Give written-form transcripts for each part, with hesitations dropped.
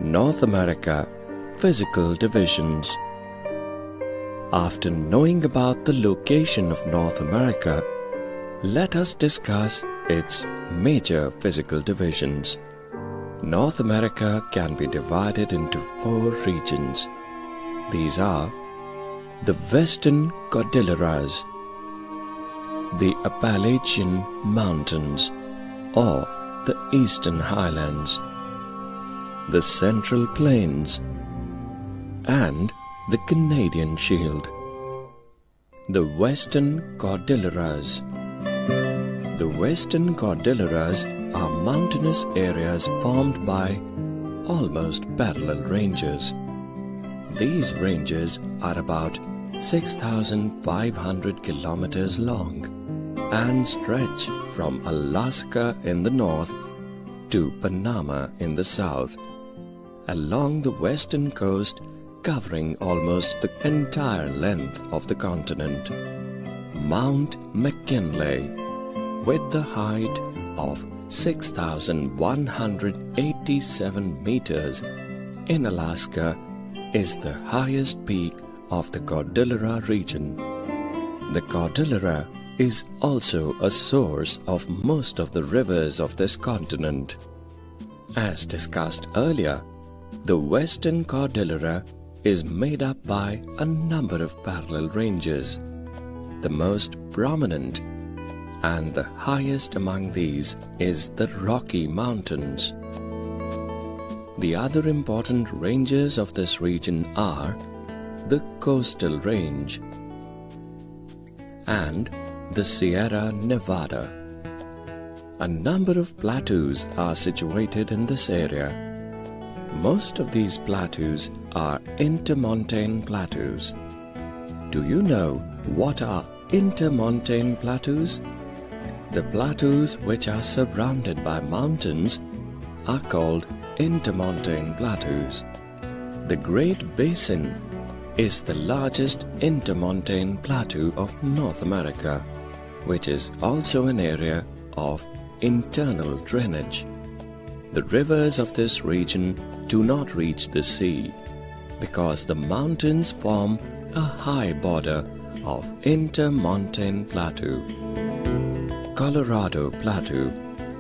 North America Physical Divisions. After knowing about the location of North America, let us discuss its major physical divisions. North America can be divided into 4 regions. These are the Western Cordilleras, the Appalachian Mountains or the Eastern Highlands, the Central Plains, and the Canadian Shield. The Western Cordilleras. The Western Cordilleras are mountainous areas formed by almost parallel ranges. These ranges are about 6,500 kilometers long and stretch from Alaska in the north to Panama in the south, along the western coast, covering almost the entire length of the continent. Mount McKinley, with the height of 6,187 meters in Alaska, is the highest peak of the Cordillera region. The Cordillera is also a source of most of the rivers of this continent. As discussed earlier, the Western Cordillera is made up by a number of parallel ranges. The most prominent and the highest among these is the Rocky Mountains. The other important ranges of this region are the Coastal Range and the Sierra Nevada. A number of plateaus are situated in this area. Most of these plateaus are intermontane plateaus. Do you know what are intermontane plateaus? The plateaus which are surrounded by mountains are called intermontane plateaus. The Great Basin is the largest intermontane plateau of North America, which is also an area of internal drainage. The rivers of this region do not reach the sea because the mountains form a high border of intermontane plateau. Colorado Plateau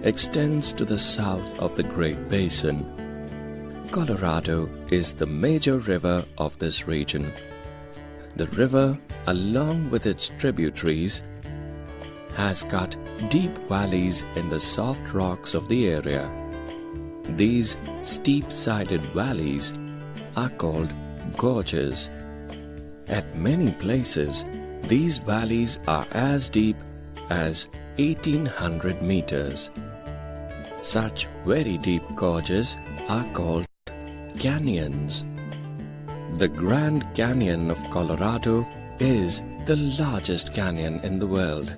extends to the south of the Great Basin. Colorado is the major river of this region. The river, along with its tributaries, has got deep valleys in the soft rocks of the area. These steep-sided valleys are called gorges. At many places, these valleys are as deep as 1,800 meters. Such very deep gorges are called canyons. The Grand Canyon of Colorado is the largest canyon in the world.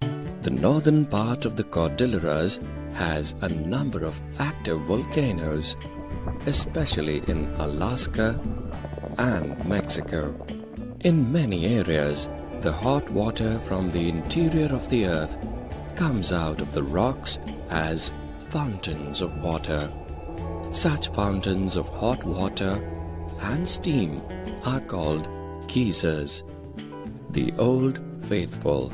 The northern part of the Cordilleras has a number of active volcanoes, especially in Alaska and Mexico. In many areas, the hot water from the interior of the earth comes out of the rocks as fountains of water. Such fountains of hot water and steam are called geysers. The Old Faithful,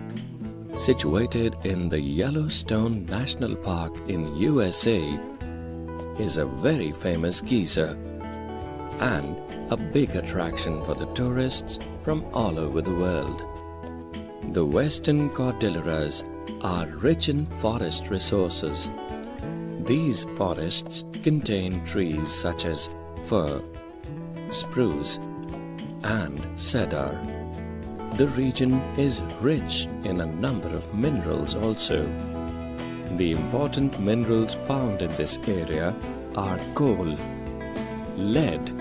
situated in the Yellowstone National Park in USA, is a very famous geyser and a big attraction for the tourists from all over the world. The Western Cordilleras are rich in forest resources. These forests contain trees such as fir, spruce, and cedar. The region is rich in a number of minerals also. The important minerals found in this area are coal, lead,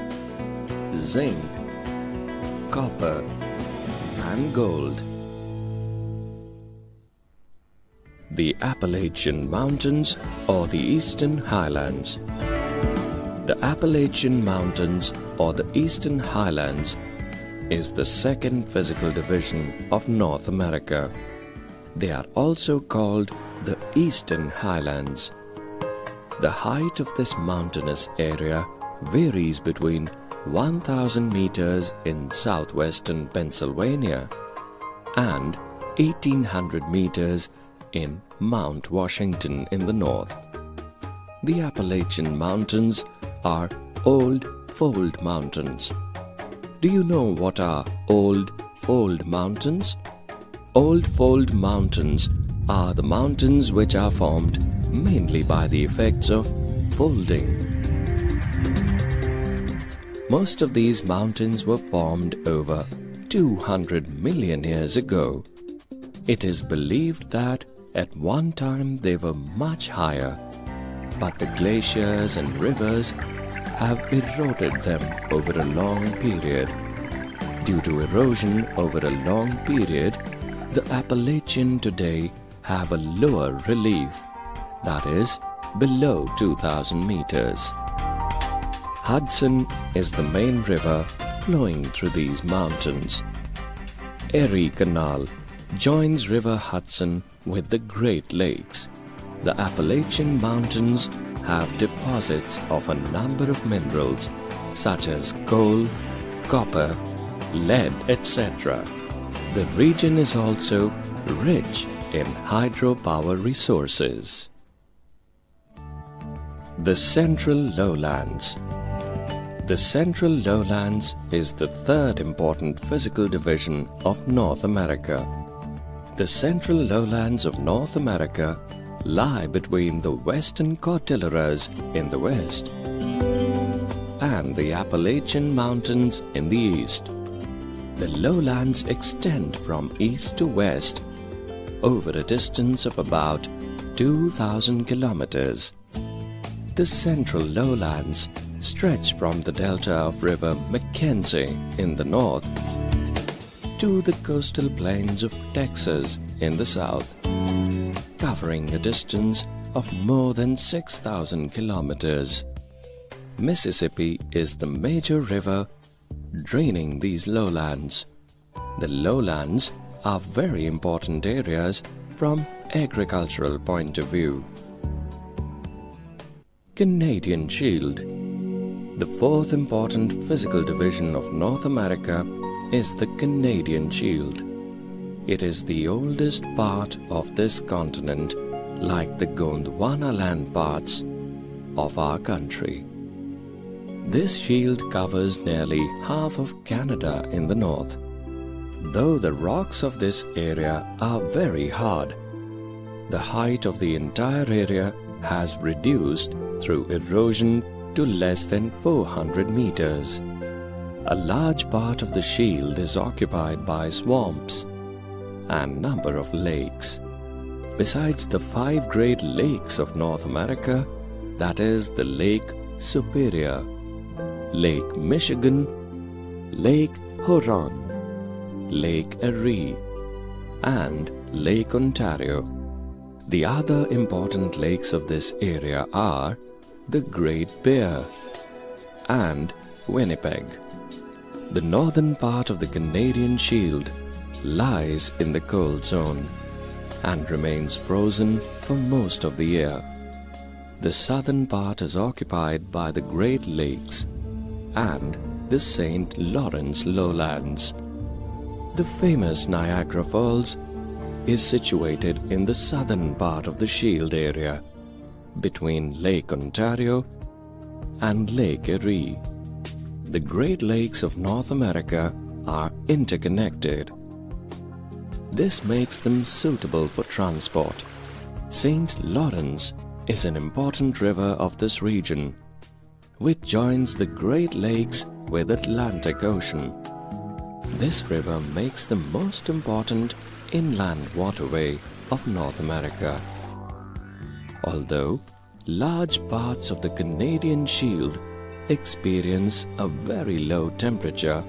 zinc, copper, and gold. The Appalachian Mountains or the Eastern Highlands. The Appalachian Mountains or the Eastern Highlands is the second physical division of North America. They are also called the Eastern Highlands. The height of this mountainous area varies between 1,000 meters in southwestern Pennsylvania and 1,800 meters in Mount Washington in the north. The Appalachian Mountains are old fold mountains. Do you know what are old fold mountains? Old fold mountains are the mountains which are formed mainly by the effects of folding. Most of these mountains were formed over 200 million years ago. It is believed that at one time they were much higher, but the glaciers and rivers have eroded them over a long period. Due to erosion over a long period, the Appalachian today have a lower relief, that is, below 2,000 meters. Hudson is the main river flowing through these mountains. Erie Canal joins River Hudson with the Great Lakes. The Appalachian Mountains have deposits of a number of minerals such as coal, copper, lead, etc. The region is also rich in hydropower resources. The Central Lowlands. The Central Lowlands is the third important physical division of North America. The Central Lowlands of North America lie between the Western Cordilleras in the west and the Appalachian Mountains in the east. The lowlands extend from east to west over a distance of about 2,000 kilometers. The Central Lowlands stretch from the delta of River Mackenzie in the north to the coastal plains of Texas in the south, covering a distance of more than 6,000 kilometers. Mississippi is the major river draining these lowlands. The lowlands are very important areas from agricultural point of view. Canadian Shield. The fourth important physical division of North America is the Canadian Shield. It is the oldest part of this continent, like the Gondwana land parts of our country. This shield covers nearly half of Canada in the north. Though the rocks of this area are very hard, the height of the entire area has reduced through erosion to less than 400 meters. A large part of the shield is occupied by swamps and number of lakes. Besides the 5 Great Lakes of North America, that is the Lake Superior, Lake Michigan, Lake Huron, Lake Erie, and Lake Ontario. The other important lakes of this area are the Great Bear and Winnipeg. The northern part of the Canadian Shield lies in the cold zone and remains frozen for most of the year. The southern part is occupied by the Great Lakes and the St. Lawrence lowlands. The famous Niagara Falls is situated in the southern part of the Shield area, between Lake Ontario and Lake Erie. The Great Lakes of North America are interconnected. This makes them suitable for transport. St. Lawrence is an important river of this region, which joins the Great Lakes with Atlantic Ocean. This river makes the most important inland waterway of North America. Although large parts of the Canadian Shield experience a very low temperature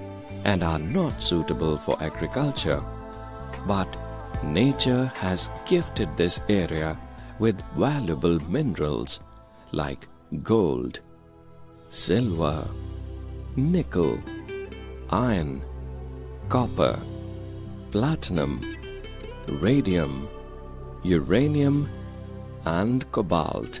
and are not suitable for agriculture, but nature has gifted this area with valuable minerals like gold, silver, nickel, iron, copper, platinum, radium, uranium, and cobalt.